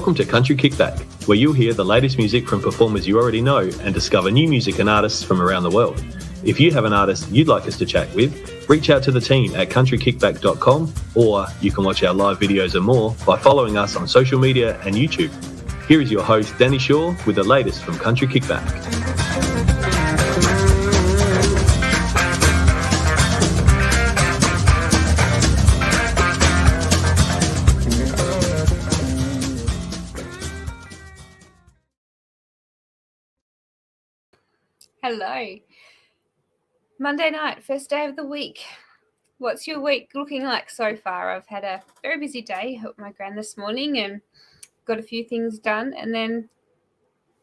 Welcome to Country Kickback, where you'll hear the latest music from performers you already know and discover new music and artists from around the world. If you have an artist you'd like us to chat with, reach out to the team at countrykickback.com, or you can watch our live videos and more by following us on social media and YouTube. Here is your host, Danni Shaw, with the latest from Country Kickback. Hello. Monday night, first day of the week. What's your week looking like so far? I've had a very busy day. Helped my gran this morning and got a few things done, and then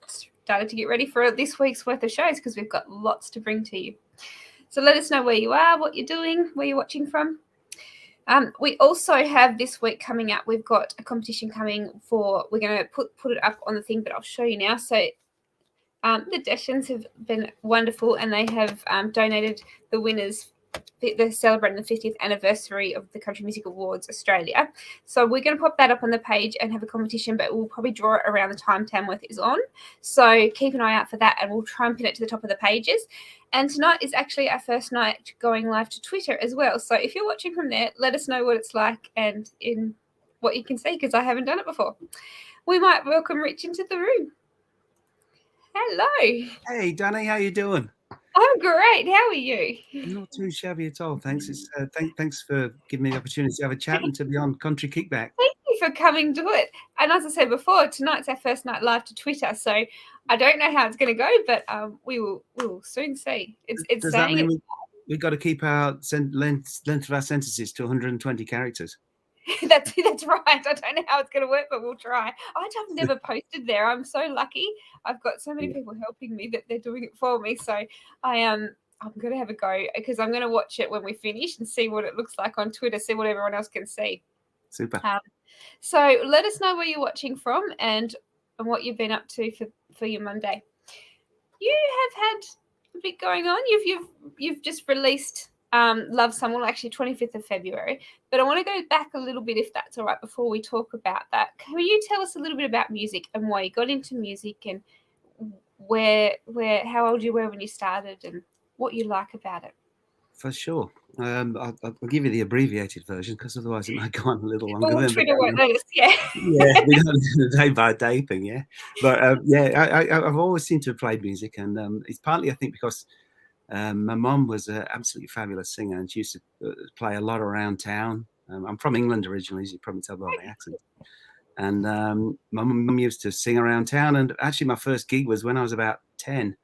started to get ready for this week's worth of shows because we've got lots to bring to you. So let us know where you are, what you're doing, where you're watching from. We also have this week coming up, we've got a competition coming for, we're going to put it up on the thing, but I'll show you now. So the Deshans have been wonderful, and they have donated the winners. They're celebrating the 50th anniversary of the Country Music Awards Australia. So we're going to pop that up on the page and have a competition, but we'll probably draw it around the time Tamworth is on. So keep an eye out for that, and we'll try and pin it to the top of the pages. And tonight is actually our first night going live to Twitter as well. So if you're watching from there, let us know what it's like and in what you can see, because I haven't done it before. We might welcome Rich into the room. Hello. Hey, Danni, how you doing? I'm great. How are you? Not too shabby at all. Thanks. Thanks for giving me the opportunity to have a chat and to be on Country Kickback. Thank you for coming to it. And as I said before, tonight's our first night live to Twitter, so I don't know how it's going to go, but we will soon see. Does that mean we've got to keep our length of our sentences to 120 characters? That's right. I don't know how it's going to work, but we'll try. I've never posted there. I'm so lucky. I've got so many people helping me that they're doing it for me. So I'm going to have a go, because I'm going to watch it when we finish and see what it looks like on Twitter, see what everyone else can see. Super. So let us know where you're watching from and what you've been up to for your Monday. You have had a bit going on. You've just released Love Someone, actually 25th of February. But I want to go back a little bit, if that's all right, before we talk about that. Can you tell us a little bit about music and why you got into music, and how old you were when you started and what you like about it? For sure. I'll give you the abbreviated version, because otherwise it might go on a little longer. Well, Twitter won't let us, yeah. Yeah, we don't do the day-by-day thing, yeah. But I've always seemed to have played music, and it's partly, I think, because my mum was an absolutely fabulous singer, and she used to play a lot around town. I'm from England originally, as you probably tell by my accent. And my mum used to sing around town, and actually my first gig was when I was about 10,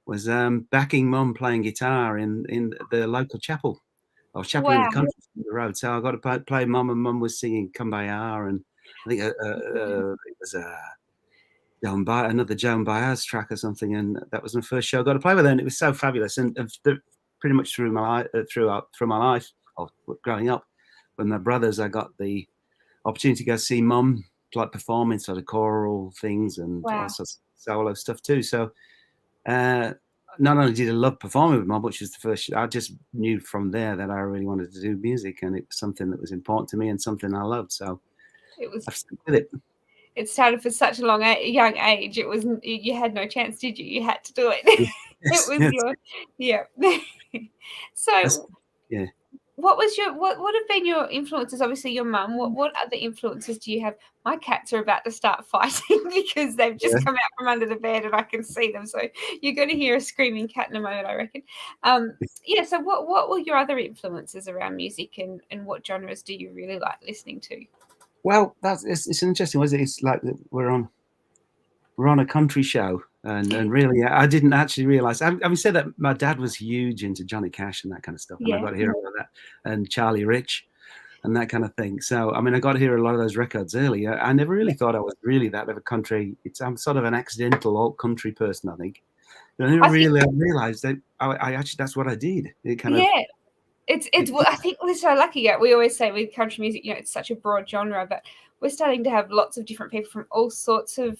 was backing mum playing guitar in the local chapel. I was chapel in the country on the road, so I got to play mum, and mum was singing Kumbaya, and I think it was another Joan Baez track or something, and that was my first show I got to play with her, and it was so fabulous. And pretty much through my life, growing up, with my brothers, I got the opportunity to go see mum like perform in sort of choral things and all sorts of solo stuff too. So not only did I love performing with mum, which was the first, I just knew from there that I really wanted to do music, and it was something that was important to me and something I loved. So I've stuck with it. It started for such a young age. It was, you had no chance, did you? You had to do it. Yes, it was yes. So what have been your influences? Obviously your mum. What other influences do you have? My cats are about to start fighting because they've just come out from under the bed and I can see them. So you're going to hear a screaming cat in a moment, I reckon. So what were your other influences around music, and what genres do you really like listening to? Well, it's interesting, was it? It's like we're on a country show, and really, I didn't actually realize. Having said that, my dad was huge into Johnny Cash and that kind of stuff, and I got to hear about that, and Charlie Rich, and that kind of thing. So, I mean, I got to hear a lot of those records early. I never really thought I was really that of a country. I'm sort of an accidental alt country person, I think. But I never realized that I actually that's what I did. It kind of. I think we're so lucky. We always say with country music, it's such a broad genre, but we're starting to have lots of different people from all sorts of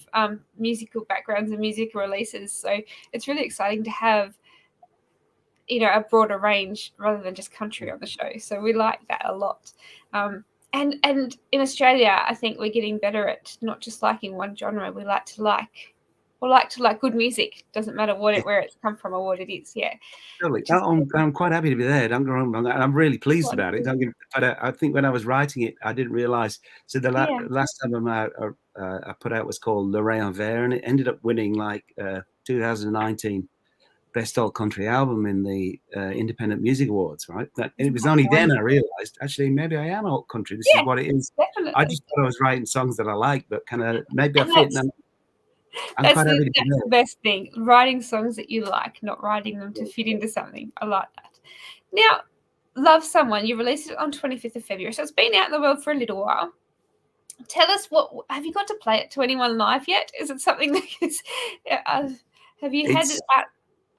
musical backgrounds and music releases. So it's really exciting to have, a broader range rather than just country on the show. So we like that a lot. And in Australia, I think we're getting better at not just liking one genre. We like to like good music. Doesn't matter where it's come from or what it is. Yeah. Totally. I'm quite happy to be there. Don't get me wrong. I'm really pleased about it. But I think when I was writing it, I didn't realize. So the last album I put out was called Le Rayon Vert, and it ended up winning like 2019 Best Alt Country Album in the Independent Music Awards, right? It was only then I realized, actually, maybe I am alt country. This is what it is. Definitely. I just thought I was writing songs that I like, but kind of maybe I fit. I'm quite happy to be there. That's the best thing, writing songs that you like, not writing them to fit into something. I like that. Now, Love Someone, you released it on 25th of February, so it's been out in the world for a little while. Tell us, have you got to play it to anyone live yet? Is it something that is, have you had it out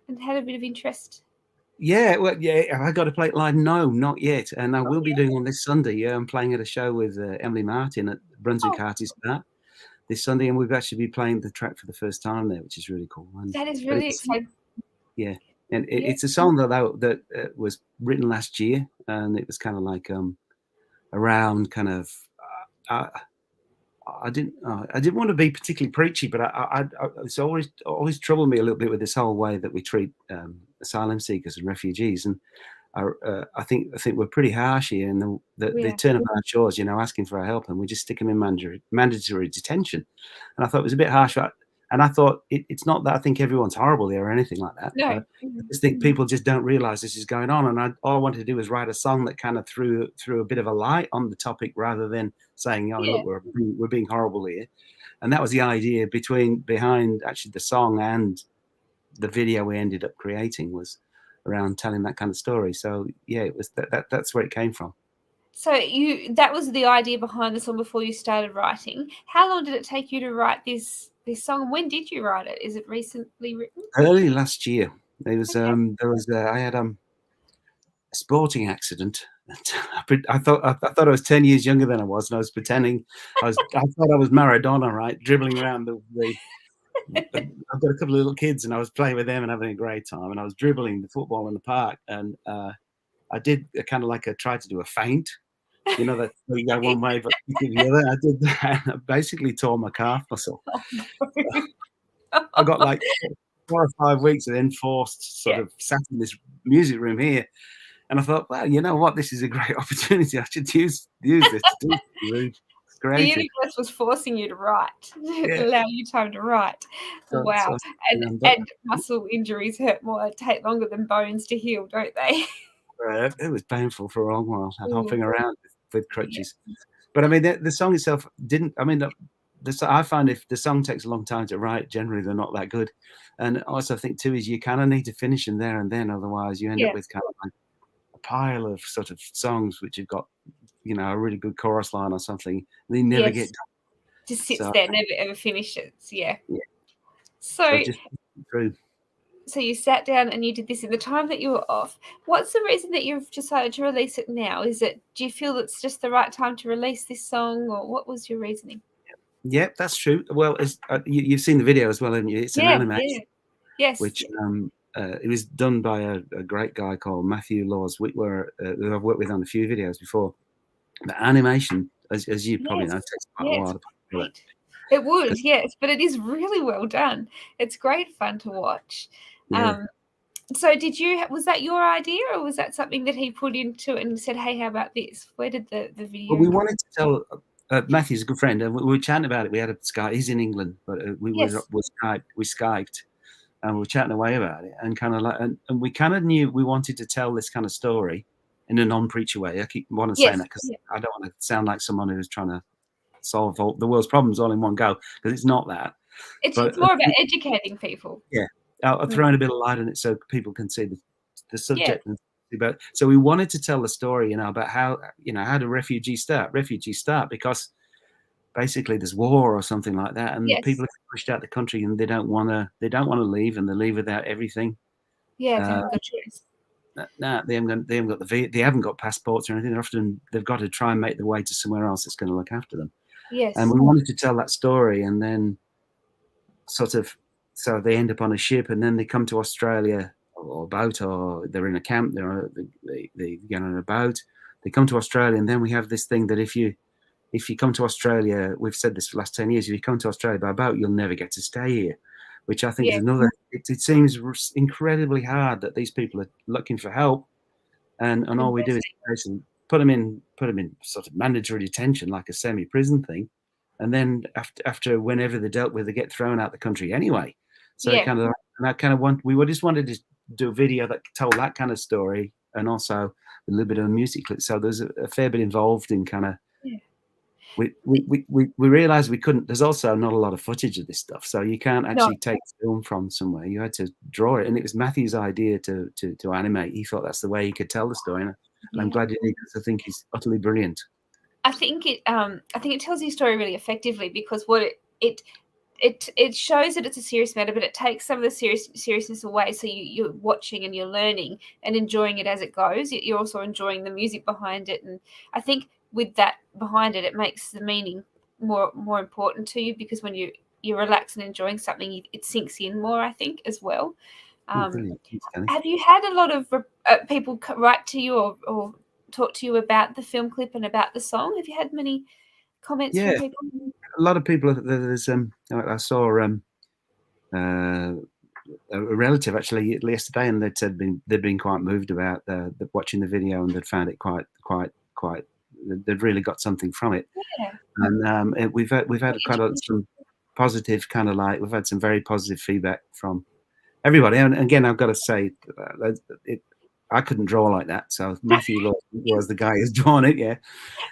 and had a bit of interest? Yeah, well, yeah. Have I got to play it live? No, not yet. And I will be doing one this Sunday. Yeah, I'm playing at a show with Emily Martin at Brunswick Artists Bar this Sunday, and we've actually been playing the track for the first time there, which is really cool. And, that is really exciting. Yeah, and it's a song that was written last year, and it was kind of like around kind of. I didn't want to be particularly preachy, but it's always troubled me a little bit with this whole way that we treat asylum seekers and refugees, and I think we're pretty harsh here, and they turn up on our shores, asking for our help, and we just stick them in mandatory detention. And I thought it was a bit harsh, and I thought it's not that I think everyone's horrible there or anything like that. No. I just think people just don't realise this is going on, and all I wanted to do was write a song that kind of threw a bit of a light on the topic rather than saying, look, we're being horrible here. And that was the idea behind actually the song and the video we ended up creating, was around telling that kind of story. So yeah, it was that's where it came from. So that was the idea behind the song before you started writing. How long did it take you to write this song? When did you write it? Is it recently written? Early last year. It was I had a sporting accident. I thought I was 10 years younger than I was, and I was pretending I thought I was Maradona, right, dribbling around the I've got a couple of little kids, and I was playing with them and having a great time, and I was dribbling the football in the park, and I did kind of like tried to do a feint, that you go one way but the other. I did that, and I basically tore my calf muscle. I got like 4 or 5 weeks of enforced sort of sat in this music room here, and I thought, well, you know what, this is a great opportunity. I should use this to do something. The universe was forcing you to write, allow you time to write. Wow. And muscle injuries take longer than bones to heal, don't they? It was painful for a long while, hopping around with crutches. But I mean, the song itself didn't. I mean, I find if the song takes a long time to write, generally they're not that good. And also, I think too is you kind of need to finish them there and then, otherwise you end up with kind of like a pile of sort of songs which have got, a really good chorus line or something. And they never get done. Just sits there, never ever finishes. Yeah. So just through. So you sat down and you did this in the time that you were off. What's the reason that you've decided to release it now? Do you feel it's just the right time to release this song, or what was your reasoning? Yeah, that's true. Well, you've seen the video as well, haven't you? It's an animation. Yes. Which it was done by a great guy called Matthew Laws, who I've worked with on a few videos before. The animation, as you probably know, takes quite a while to put it. It would, yes, but it is really well done. It's great fun to watch. Yeah. So was that your idea, or was that something that he put into it and said, hey, how about this? Where did the video Well, we wanted to tell Matthew's a good friend, and we were chatting about it. We had a Skype. He's in England, but we Skyped, and we were chatting away about it, and kind of like, and we kind of knew we wanted to tell this kind of story in a non-preacher way. I keep wanting to say that because I don't want to sound like someone who's trying to solve all the world's problems all in one go, because it's not that. It's more about educating people. Yeah, throwing a bit of light on it so people can see the subject. Yeah. So we wanted to tell the story, about how do refugees start because basically there's war or something like that, and people are pushed out the country and they don't want to leave, and they leave without everything. Yeah, they haven't got choice. No, they haven't got passports or anything. They've got to try and make their way to somewhere else that's going to look after them. Yes. And we wanted to tell that story, and then so they end up on a ship, and then they come to Australia or a boat, or they're in a camp. They get on a boat. they come to Australia, and then we have this thing that if you come to Australia, we've said this for the last 10 years, if you come to Australia by boat, you'll never get to stay here, which I think is another, it seems incredibly hard that these people are looking for help, and all we do is basically put them in sort of mandatory detention, like a semi-prison thing, and then after whenever they're dealt with, they get thrown out the country anyway. So we just wanted to do a video that told that kind of story, and also a little bit of a music clip. So there's a fair bit involved in kind of. We realized we couldn't. There's also not a lot of footage of this stuff, so you can't actually take film from somewhere. You had to draw it, and it was Matthew's idea to animate. He thought that's the way he could tell the story, and I'm glad he did, because I think he's utterly brilliant. I think it tells your story really effectively, because what it shows that it's a serious matter, but it takes some of the seriousness away. So you're watching and you're learning and enjoying it as it goes. You're also enjoying the music behind it, and I think with that behind it, it makes the meaning more important to you, because when you're relaxed and enjoying something, it sinks in more, I think, as well. Have you had a lot of people write to you or talk to you about the film clip and about the song? Have you had many comments from people? A lot of people. There's I saw a relative actually yesterday, and they'd said they'd been quite moved about watching the video, and they'd found it quite. They'd really got something from it. And we've had quite some positive kind of we've had some very positive feedback from everybody. And again, I've got to say, I couldn't draw like that. So Matthew was the guy who's drawn it. Yeah,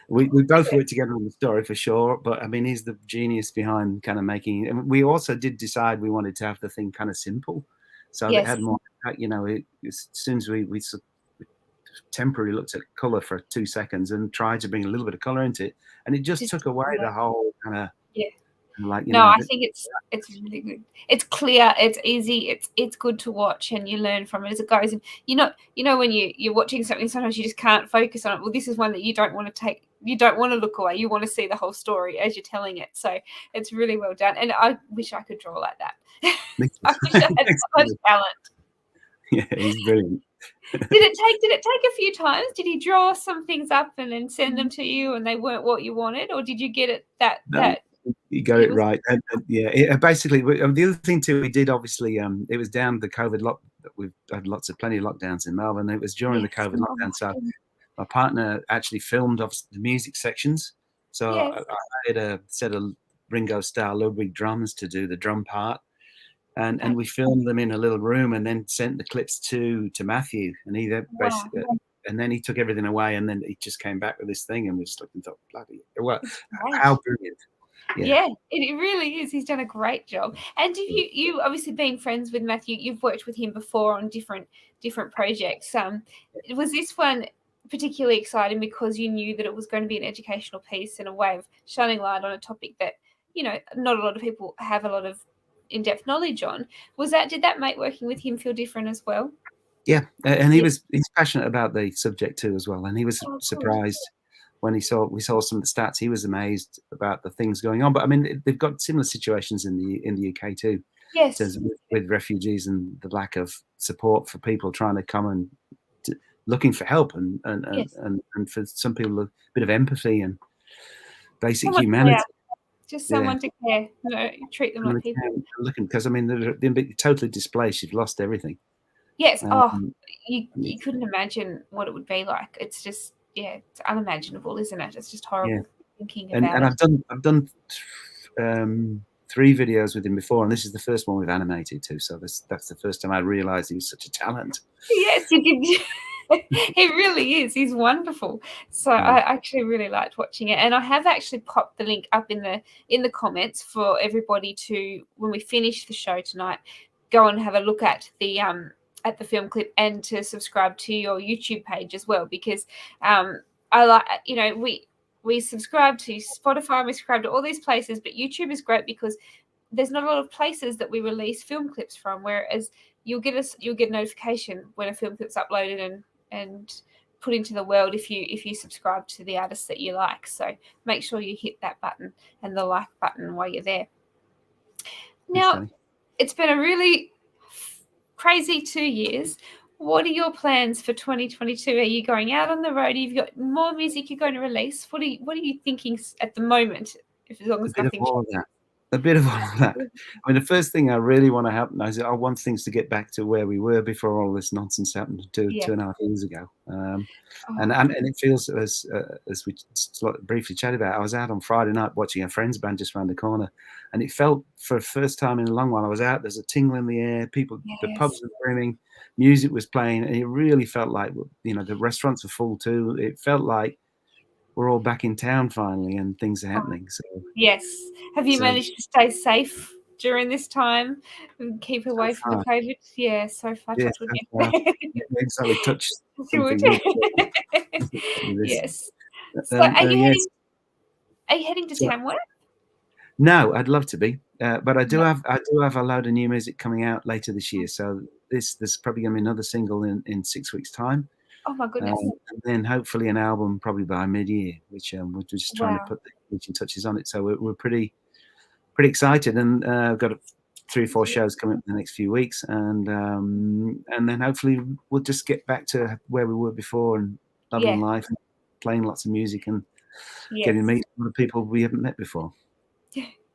we both worked together on the story for sure. But I mean, he's the genius behind kind of making. And we also did decide we wanted to have the thing kind of simple, so that it had more. As soon as we temporarily looked at color for 2 seconds and tried to bring a little bit of color into it, and it just took away the whole kind of I think it's really good. It's clear, it's easy, it's good to watch, and you learn from it as it goes. And when you're watching something, sometimes you just can't focus on it. Well, this is one that you don't want to look away. You want to see the whole story as you're telling it. So it's really well done, and I wish I could draw like that. I wish I had so much talent. Yeah, he's brilliant. Did it take a few times? Did he draw some things up and then send them to you, and they weren't what you wanted, or did you get it that? You got it right. Basically, the other thing too, we did obviously. It was down the COVID lock. We've had plenty of lockdowns in Melbourne. It was during the COVID lockdown, so my partner actually filmed the music sections. So I had a set of Ringo style Ludwig drums to do the drum part. And we filmed them in a little room, and then sent the clips to Matthew, and he then basically, and then he took everything away, and then he just came back with this thing, and we just looked and thought, bloody, how brilliant! Yeah, it really is. He's done a great job. And you obviously being friends with Matthew, you've worked with him before on different projects. Was this one particularly exciting because you knew that it was going to be an educational piece and a way of shining light on a topic that not a lot of people have a lot of in-depth knowledge on? Did that make working with him feel different as well? Yeah, and he's passionate about the subject too as well, and he was surprised when we saw some of the stats. He was amazed about the things going on. But I mean, they've got similar situations in the UK too. Yes, with refugees and the lack of support for people trying to come and looking for help, and for some people a bit of empathy and basic humanity. Just someone to care, treat them like people. Looking, because I mean, they're totally displaced. You've lost everything. Yes. You couldn't imagine what it would be like. It's just, it's unimaginable, isn't it? It's just horrible thinking about it. And I've done 3 videos with him before, and this is the first one we've animated too. So that's the first time I realised he was such a talent. Yes, you did. He really is. He's wonderful. So I actually really liked watching it, and I have actually popped the link up in the comments for everybody to, when we finish the show tonight, go and have a look at the film clip, and to subscribe to your YouTube page as well, because I like, we subscribe to Spotify, we subscribe to all these places, but YouTube is great because there's not a lot of places that we release film clips from, whereas you'll get a notification when a film clip's uploaded and put into the world if you subscribe to the artists that you like. So make sure you hit that button and the like button while you're there. Now, it's been a really crazy 2 years. What are your plans for 2022? Are you going out on the road? You've got more music you're going to release. What are you thinking at the moment? As long A as bit of nothing all of changes. that. A bit of all of that. I mean, the first thing I really want to happen is I want things to get back to where we were before all this nonsense happened two and a half years ago. And it feels as we briefly chatted about. I was out on Friday night watching a friend's band just around the corner, and it felt for the first time in a long while I was out. There's a tingle in the air. People, the pubs were brimming, music was playing, and it really felt like the restaurants were full too. It felt like we're all back in town finally, and things are happening. So yes, have you managed to stay safe during this time and keep away from the COVID? Yeah, so far. Yeah, Touch wood. exactly. Touch something. Yes. So, are you heading to Tamworth? No, I'd love to be, but I do have a load of new music coming out later this year. So there's probably going to be another single in 6 weeks' time. Oh my goodness! And then hopefully an album probably by mid-year, which we're just trying to put the finishing touches on it. So we're pretty excited, and I've got 3 or 4 shows coming up in the next few weeks, and then hopefully we'll just get back to where we were before and loving life, and playing lots of music, and getting to meet a lot of people we haven't met before.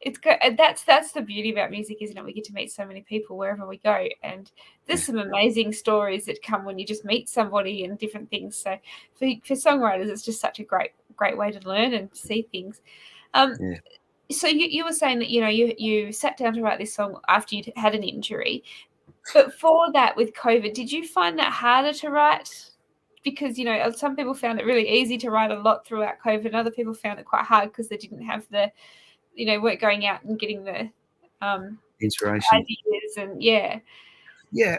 It's good. That's the beauty about music, isn't it? We get to meet so many people wherever we go, and there's some amazing stories that come when you just meet somebody and different things. So for songwriters, it's just such a great way to learn and see things. So you were saying that you sat down to write this song after you'd had an injury, but for that with COVID, did you find that harder to write? Because some people found it really easy to write a lot throughout COVID, and other people found it quite hard because they didn't have the weren't going out and getting the inspiration ideas and I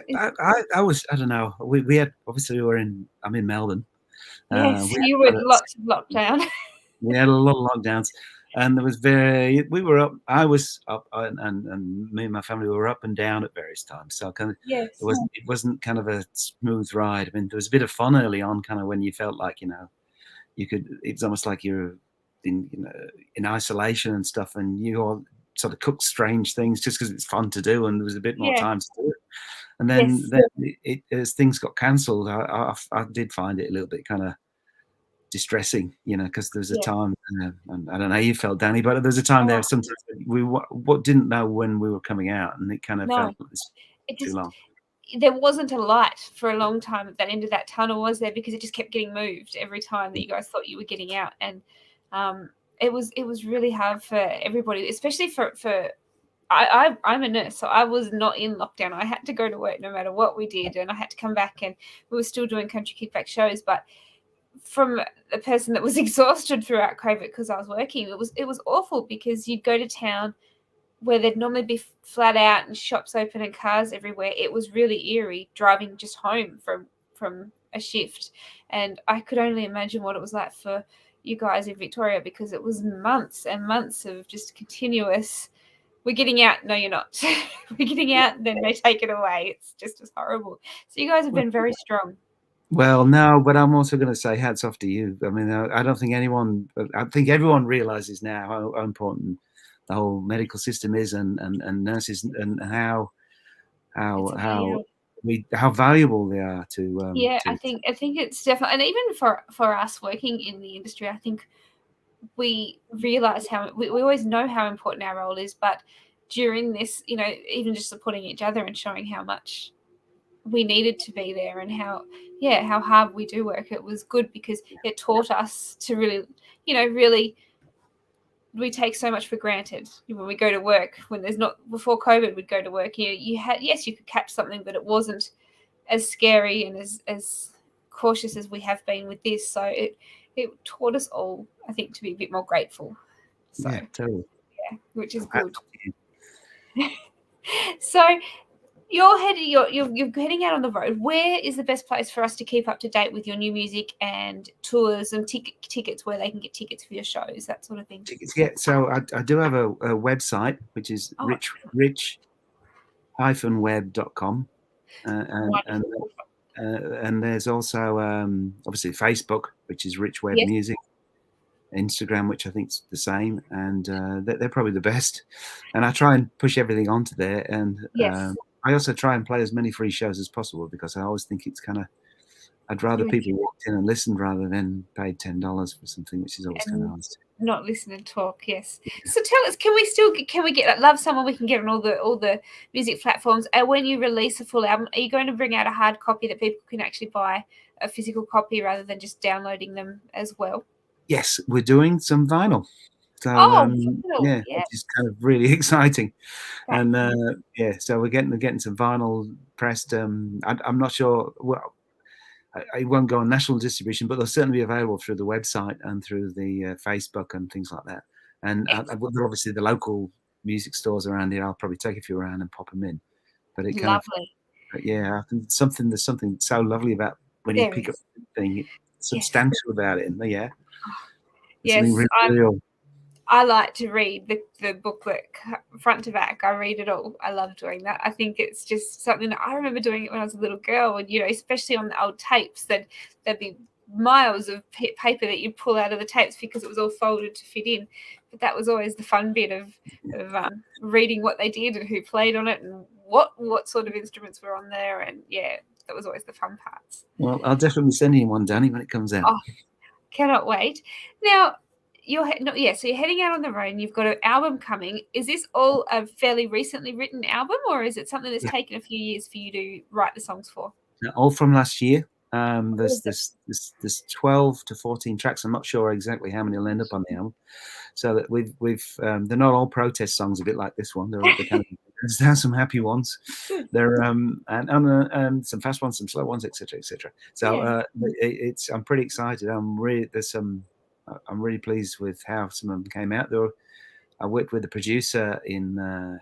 don't know, we had, obviously I'm in Melbourne. You were lots of lockdown. We had a lot of lockdowns, and I was up, and me and my family were up and down at various times, so kind of it wasn't kind of a smooth ride. I mean, there was a bit of fun early on, kind of when you felt like it's almost like you're in isolation and stuff, and you all sort of cook strange things just because it's fun to do, and there was a bit more time to do it. And then as things got cancelled, I did find it a little bit kind of distressing, because there was a time, and I don't know how you felt, Danny, but there was a time there sometimes we didn't know when we were coming out, and it kind of felt like too long. There wasn't a light for a long time at that end of that tunnel, was there? Because it just kept getting moved every time that you guys thought you were getting out, and it was really hard for everybody, especially for I'm a nurse, so I was not in lockdown. I had to go to work no matter what we did, and I had to come back, and we were still doing Country Kickback shows. But from a person that was exhausted throughout COVID because I was working, it was awful, because you'd go to town where there'd normally be flat out and shops open and cars everywhere. It was really eerie driving just home from a shift, and I could only imagine what it was like for you guys in Victoria, because it was months and months of just continuous, we're getting out, no you're not. We're getting out, and then they take it away. It's just as horrible. So you guys have been very strong. Well, no, but I'm also going to say hats off to you. I mean, I think everyone realizes now how important the whole medical system is, and nurses, and how valuable they are to. I think it's definitely, and even for us working in the industry, I think we realize how we always know how important our role is, but during this, even just supporting each other and showing how much we needed to be there, and how hard we do work. It was good because it taught us to really, we take so much for granted when we go to work. When there's not, before COVID, we'd go to work. You could catch something, but it wasn't as scary and as cautious as we have been with this. So it taught us all, I think, to be a bit more grateful. So, yeah, totally. Yeah, which is good. So you're heading out on the road. Where is the best place for us to keep up to date with your new music and tours and tickets, where they can get tickets for your shows, that sort of thing? Yeah, so I do have a website, which is rich-webb.com, and there's also obviously Facebook, which is Rich Webb Music. Instagram, which I think is the same, and they're probably the best. And I try and push everything onto there. And I also try and play as many free shows as possible because I always think it's kind of, I'd rather people walked in and listened rather than paid $10 for something, which is always kind of nice. Not listen and talk, yes. So tell us, can we get Love Someone? We can get on all the music platforms. And when you release a full album, are you going to bring out a hard copy that people can actually buy a physical copy rather than just downloading them as well? Yes, we're doing some vinyl. So vinyl, which is kind of really exciting. That's And so we're getting some vinyl pressed. I'm not sure. Well, I won't go on national distribution, but they'll certainly be available through the website and through the Facebook and things like that. And obviously the local music stores around here, I'll probably take a few around and pop them in. But it kind lovely. I think there's something so lovely about when you pick up something substantial about it. And Yes, really real. I like to read the booklet front to back. I read it all. I love doing that. I think it's just something that I remember doing it when I was a little girl, and especially on the old tapes, there'd be miles of paper that you'd pull out of the tapes because it was all folded to fit in. But that was always the fun bit of reading what they did and who played on it and what sort of instruments were on there, and that was always the fun parts. Well, I'll definitely send you one, Danny, when it comes out. Oh, cannot wait. Now, so you're heading out on the road and you've got an album coming. Is this all a fairly recently written album, or is it something that's taken a few years for you to write the songs for? All from last year. There's 12 to 14 tracks. I'm not sure exactly how many will end up on the album. So that we've they're not all protest songs, a bit like this one. They're kind of there's some happy ones. They're and some fast ones, some slow ones, etc., etc. So I'm pretty excited. I'm really pleased with how some of them came out. I worked with a producer in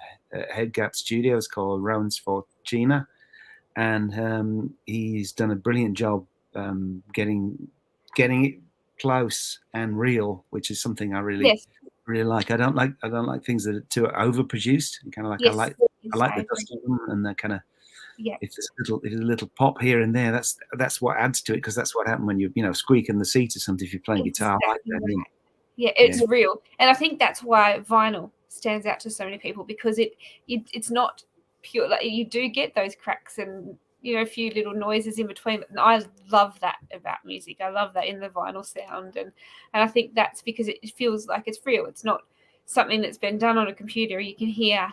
Head Gap Studios called Rowan Sforcina, and he's done a brilliant job getting it close and real, which is something I really like. I don't like things that are too overproduced. Kind of like I like the dust of them, and they're kind of if there's a little pop here and there, that's what adds to it, because that's what happened when you squeak in the seat or something if you're playing guitar like that. It's real, and I think that's why vinyl stands out to so many people, because it's not pure. Like, you do get those cracks and a few little noises in between. And I love that about music. I love that in the vinyl sound, and I think that's because it feels like it's real. It's not something that's been done on a computer. You can hear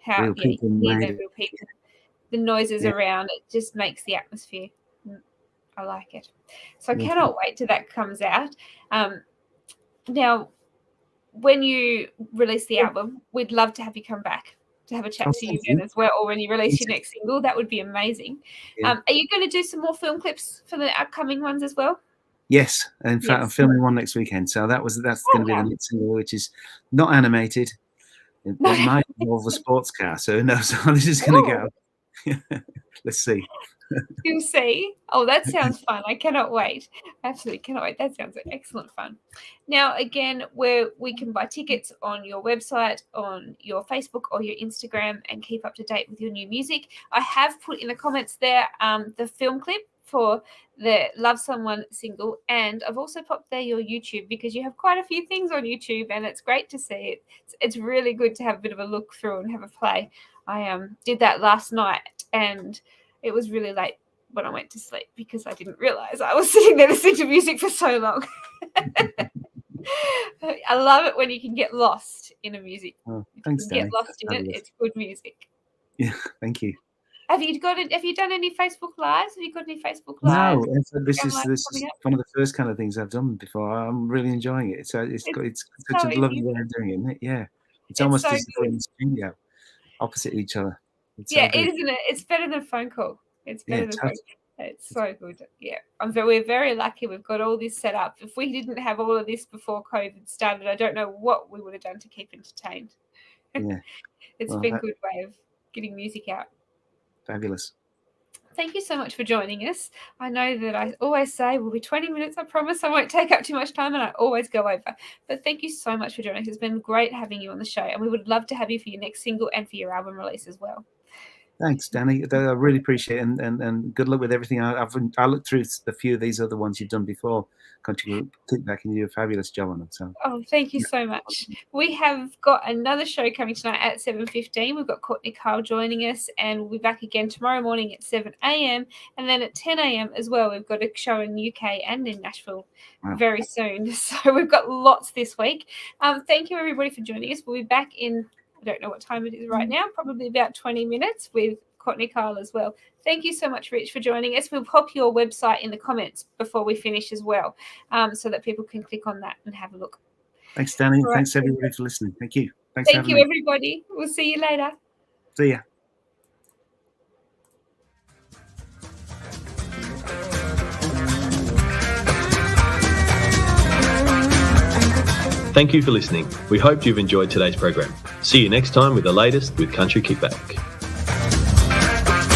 how real people the real people, the noises around. It just makes the atmosphere. I like it. So I cannot wait till that comes out. Now, when you release the album, we'd love to have you come back to have a chat to you then as well, or when you release your next single. That would be amazing. Are you going to do some more film clips for the upcoming ones as well? Yes. In fact, I'm filming one next weekend. So that's going to be the next single, which is not animated. It might involve a sports car. So who knows how this is going to go. Let's see. You'll see. Oh, that sounds fun. I cannot wait. Absolutely cannot wait. That sounds like excellent fun. Now, again, where we can buy tickets on your website, on your Facebook or your Instagram, and keep up to date with your new music. I have put in the comments there the film clip for the Love Someone single, and I've also popped there your YouTube, because you have quite a few things on YouTube, and it's great to see it. It's really good to have a bit of a look through and have a play. I did that last night, and it was really late when I went to sleep because I didn't realize I was sitting there listening to music for so long. I love it when you can get lost in a music. Oh, thanks, Danny. Get lost in it. It's good music. Yeah, thank you. Have you done any Facebook Lives? Have you got any Facebook Lives? No, this is one of the first kind of things I've done before. I'm really enjoying it. It's such a lovely way of doing it, isn't it? Yeah. It's almost so as if we're in the studio, opposite each other. Isn't it? It's better than a phone call. It's better than phone call. It's so good. Yeah. We're very lucky we've got all this set up. If we didn't have all of this before COVID started, I don't know what we would have done to keep entertained. Yeah. It's been a good way of getting music out. Fabulous. Thank you so much for joining us. I know that I always say we'll be 20 minutes. I promise I won't take up too much time, and I always go over. But thank you so much for joining us. It's been great having you on the show, and we would love to have you for your next single and for your album release as well. Thanks, Danny. I really appreciate it, and good luck with everything. I looked through a few of these other ones you've done before, Country Kickback, and you do a fabulous job on them. So. Oh, thank you so much. We have got another show coming tonight at 7:15. We've got Courtney Carl joining us, and we'll be back again tomorrow morning at 7 a.m. And then at 10 a.m. as well. We've got a show in UK and in Nashville very soon. So we've got lots this week. Thank you, everybody, for joining us. We'll be back in, I don't know what time it is right now, probably about 20 minutes with Courtney Carl as well. Thank you so much, Rich, for joining us. We'll pop your website in the comments before we finish as well, so that people can click on that and have a look. Thanks, Danny. All Thanks, everybody, for listening. Thank you. Thanks Thank you, everybody. We'll see you later. See ya. Thank you for listening. We hope you've enjoyed today's program. See you next time with the latest with Country Kickback.